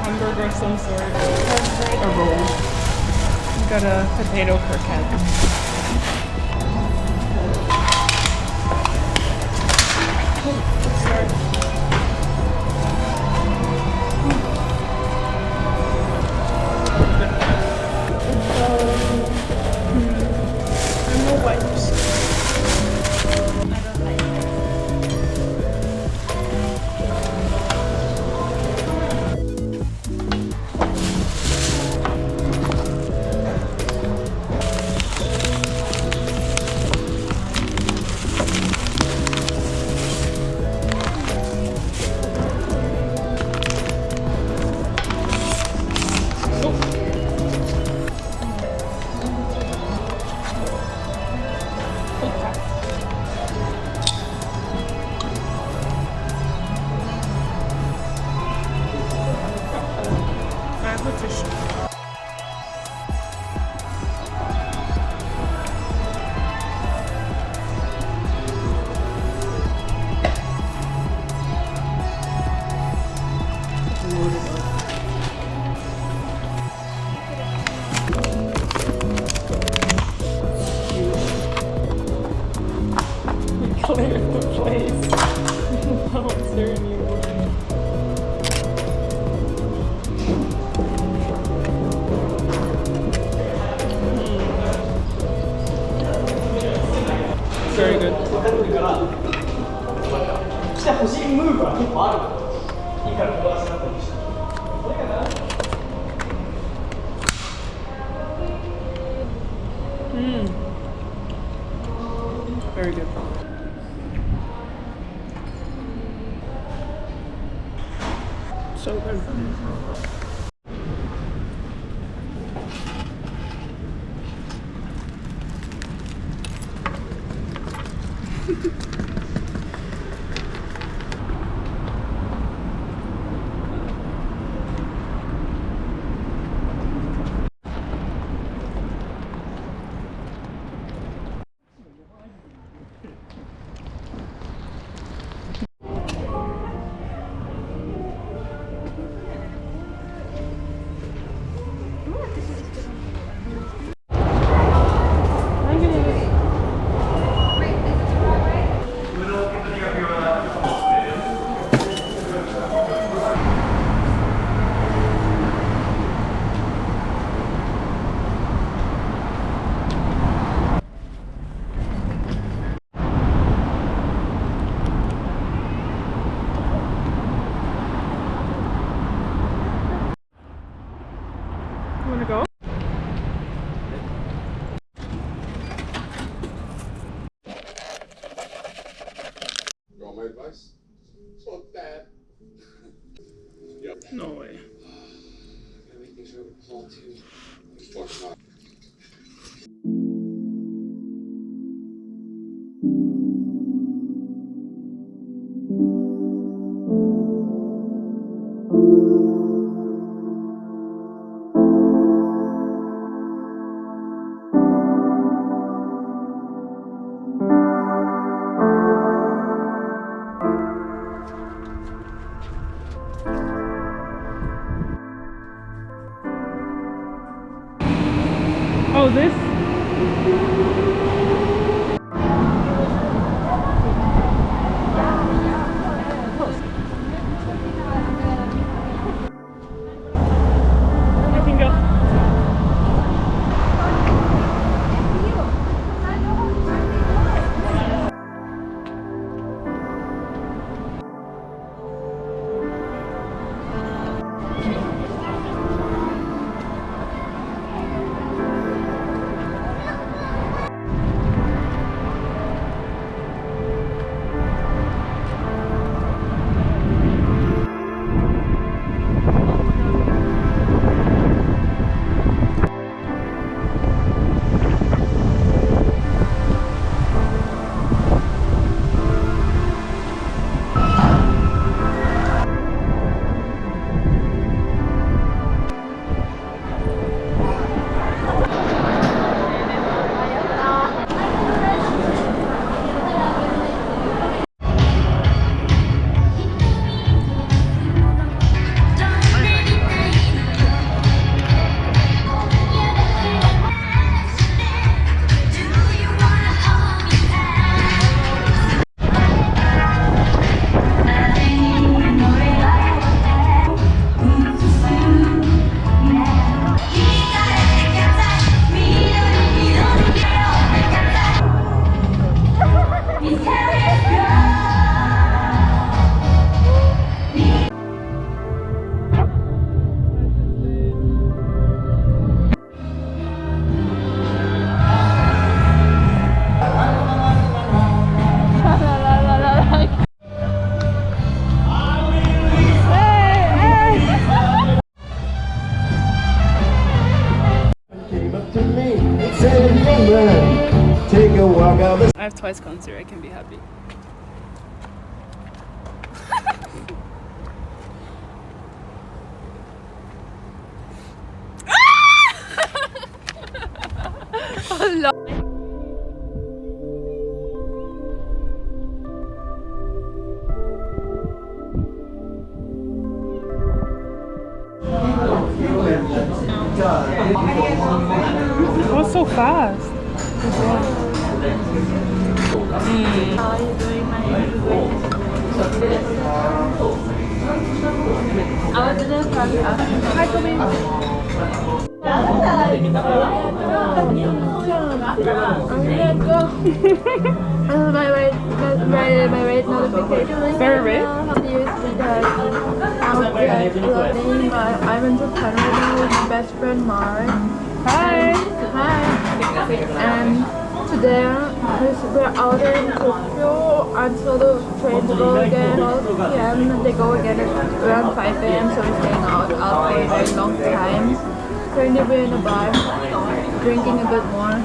hamburger of some sort. A roll. We got a potato croquette. Let's start. And no wipes. Clear the place. How is there anyone? Very good. Very good. So good. You wanna go? You want my advice? It's not bad. Yep. No way. Gotta make things over to Paul too. Just talking about. Oh, this? You can go. Twice concert, I can be happy. Oh, Lord. Oh, so fast. How are you doing? My name is Wayne. I was in a party asking. Hi, Toby. My rate notification. Very rate? How do you see that? I went to Canada with my best friend Mark. Hi. Hi. And today we're out in Tokyo until the train to go again 12 p.m. They go again at around 5 a.m. So we're staying out for a very long time. Currently we're in a bar, drinking a bit more.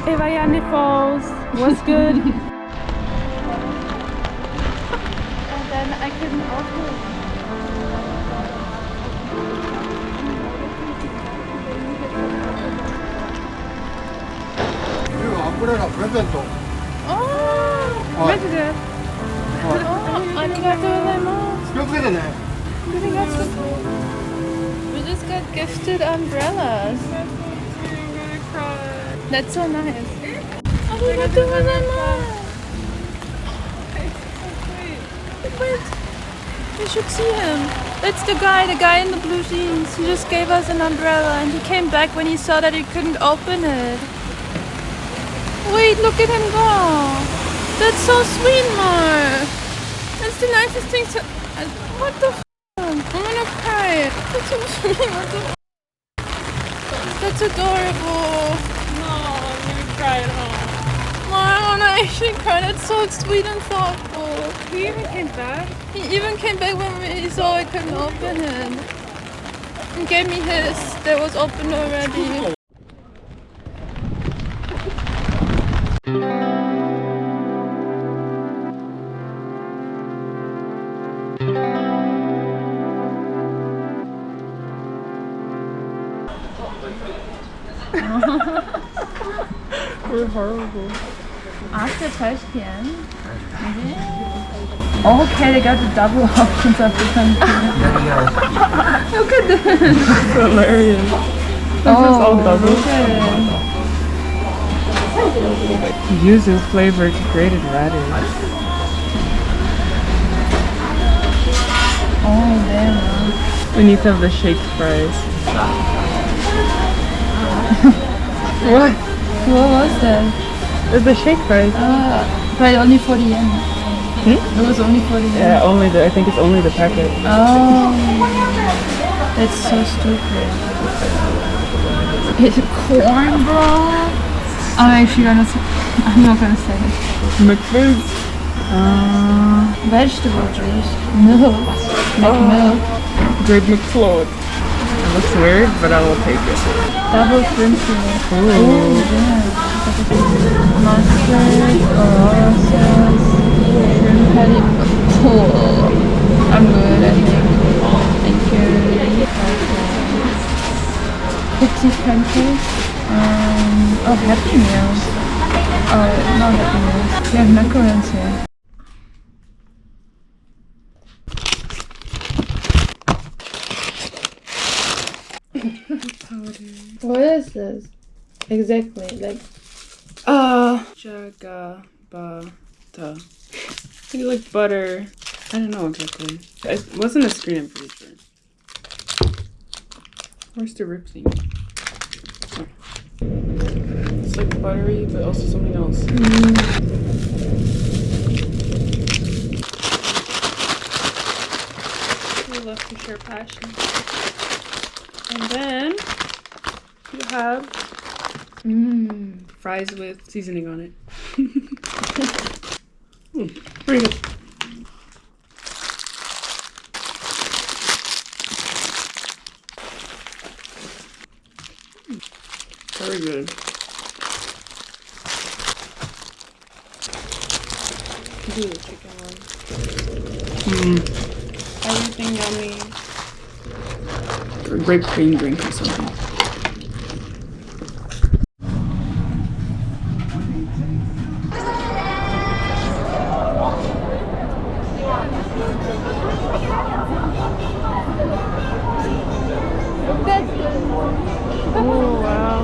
Evayani Falls. What's good? And then I couldn't open. Oh, where did it? Oh, arigatou gozaimasu. Arigatou. We just got gifted umbrellas. That's so nice. Arigatou gozaimasu. Wait, you should see him. That's the guy in the blue jeans. He just gave us an umbrella and he came back when he saw that he couldn't open it. Wait, look at him go. That's so sweet, Mark. That's the nicest thing to... What the f***? I'm gonna cry. That's so sweet. What the f***? That's adorable. No, I'm gonna cry at home. No, I wanna actually cry. That's so sweet and thoughtful. He even came back? He even came back when he saw I couldn't open it. He gave me his that was open already. We're horrible. After 12 p.m. Okay, they got the double options of different things. Look at this. That's hilarious. This is all double. Yuzu flavored grated radish. Oh, damn. We need to have the shake fries. What? What was that? It's the shake fries. But only 40 yen. Hmm? It was only 40 yen. Yeah, I think it's only the packet. Oh, that's so stupid. It's corn, bro. I'm not gonna say it. McFoods. Vegetable juice. Milk. Milk. Great McFloat. It looks weird, but I will take it. Double shrimp fillet. Ooh. Oh, yeah. Mustard, Aurora sauce, shrimp patty. Oh, I'm good, I think. Thank you. Cookie pancakes. Oh, Happy Meals. Oh, not Happy Meals. We have macarons here. What is this? Exactly, like... Shakka bata. It's like butter. I don't know exactly. It wasn't a screen, I'm pretty sure. Where's the rib thing? Oh. It's like buttery, but also something else. We love to share passion. And then you have fries with seasoning on it. Pretty good. Do the chicken one. Everything yummy. Or grape cream drink or something. Oh wow.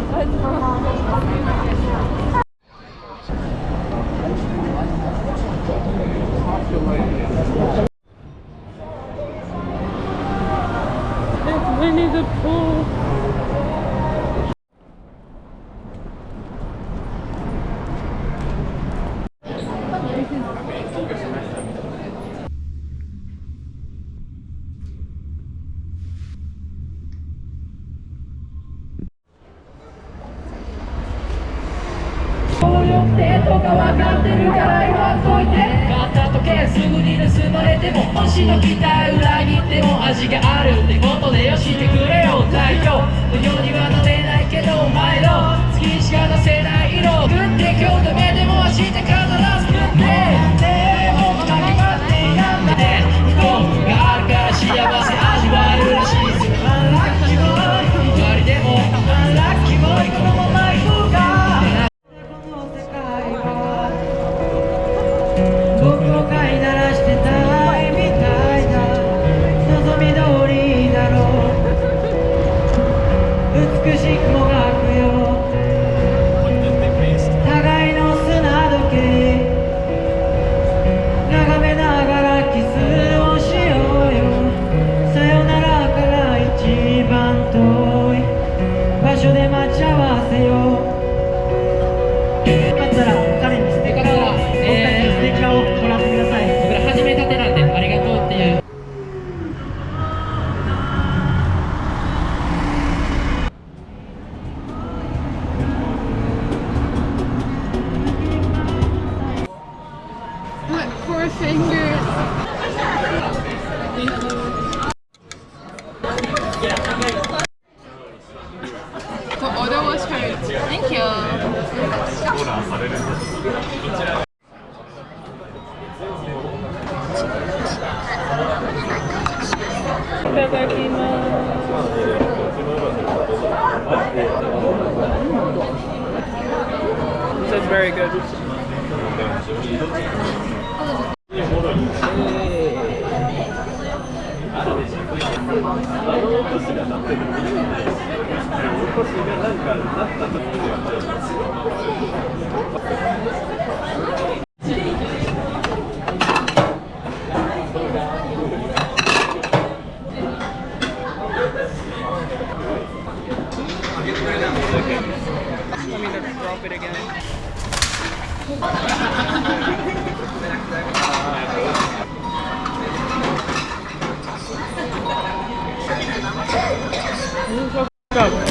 It's Winnie the Pooh. Four fingers. The order was heard. Thank you. That's very good. Let me drop it again. Up.